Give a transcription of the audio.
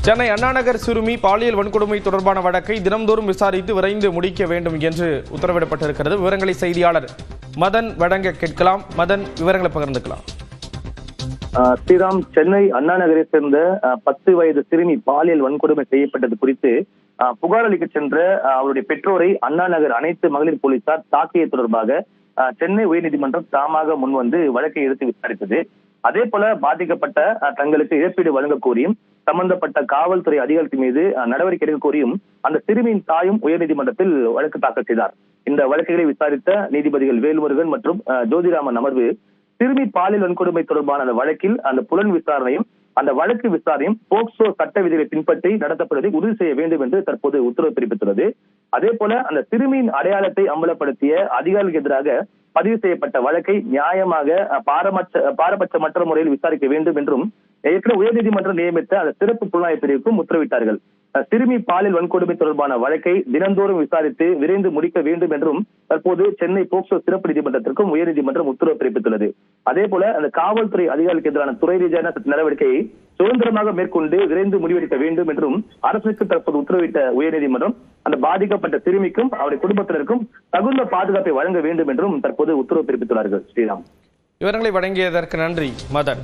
சென்னை அண்ணாநகர் சிறுமி பாலியல் வன்கொடுமை தொடர்பான வழக்கை தினம்தோறும் விசாரித்து விரைந்து முடிக்க வேண்டும் என்று உத்தரவிடப்பட்டிருக்கிறது. விவரங்களை செய்தியாளர் மதன் வழங்க கேட்கலாம். மதன், விவரங்களை பகிர்ந்துக்கலாம். ஸ்ரீராம், சென்னை அண்ணாநகரை சேர்ந்த 10 வயது சிறுமி பாலியல் வன்கொடுமை செய்யப்பட்டது குறித்து புகார் அளிக்க சென்ற அவருடைய பெற்றோரை அண்ணாநகர் அனைத்து மகளிர் போலீசார் தாக்கிய தொடர்பாக சென்னை உயர்நீதிமன்றம் தாமாக முன்வந்து வழக்கை எடுத்து விசாரித்தது. அதே போல பாதிக்கப்பட்ட தங்களுக்கு இழப்பீடு வழங்க கோரியும் சம்பந்தப்பட்ட காவல்துறை அதிகாரிகள் மீது நடவடிக்கை எடுக்க கோரியும் அந்த சிறுமியின் தாயும் உயர்நீதிமன்றத்தில் வழக்கு தாக்கல் செய்தார். இந்த வழக்குகளை விசாரித்த நீதிபதிகள் வேல்முருகன் மற்றும் ஜோதிராமன் அமர்வு சிறுமி பாலியல் வன்கொடுமை தொடர்பான அந்த வழக்கில் அந்த புலன் விசாரணையும் அந்த வழக்கு விசாரணையும் போக்சோ சட்ட விதிகளை பின்பற்றி நடத்தப்படுவதை உறுதி செய்ய வேண்டும் என்று தற்போது உத்தரவு பிறப்பித்துள்ளது. அதே போல அந்த சிறுமியின் அடையாளத்தை அம்பலப்படுத்திய அதிகாரிகளுக்கு எதிராக பதிவு செய்யப்பட்ட வழக்கை நியாயமாக பாரபட்சமற்ற முறையில் விசாரிக்க வேண்டும் என்றும் ஏற்கனவே உயர்நீதிமன்றம் நியமித்த அந்த சிறப்பு புலனாய்வு பிரிவுக்கும் உத்தரவிட்டார்கள். சிறுமி பாலியல் வன்கொடுமை தொடர்பான வழக்கை தினந்தோறும் விசாரித்து விரைந்து முடிக்க வேண்டும் என்றும் தற்போது சென்னை போக்சோ சிறப்பு நீதிமன்றத்திற்கும் உயர்நீதிமன்றம் உத்தரவு பிறப்பித்துள்ளது. அதே போல அந்த காவல்துறை அதிகாரிகளுக்கு எதிரான துறை ரீதியான நடவடிக்கையை சுதந்திரமாக மேற்கொண்டு விரைந்து முடிவெடுக்க வேண்டும் என்றும் அரசுக்கு தற்போது உத்தரவிட்ட உயர்நீதிமன்றம் அந்த பாதிக்கப்பட்ட சிறுமிக்கும் அவருடைய குடும்பத்தினருக்கும் தகுந்த பாதுகாப்பை வழங்க வேண்டும் என்றும் தற்போது உத்தரவு பிறப்பித்துள்ளார்கள். ஸ்ரீராம், விவரங்களை வழங்கியதற்கு நன்றி மதன்.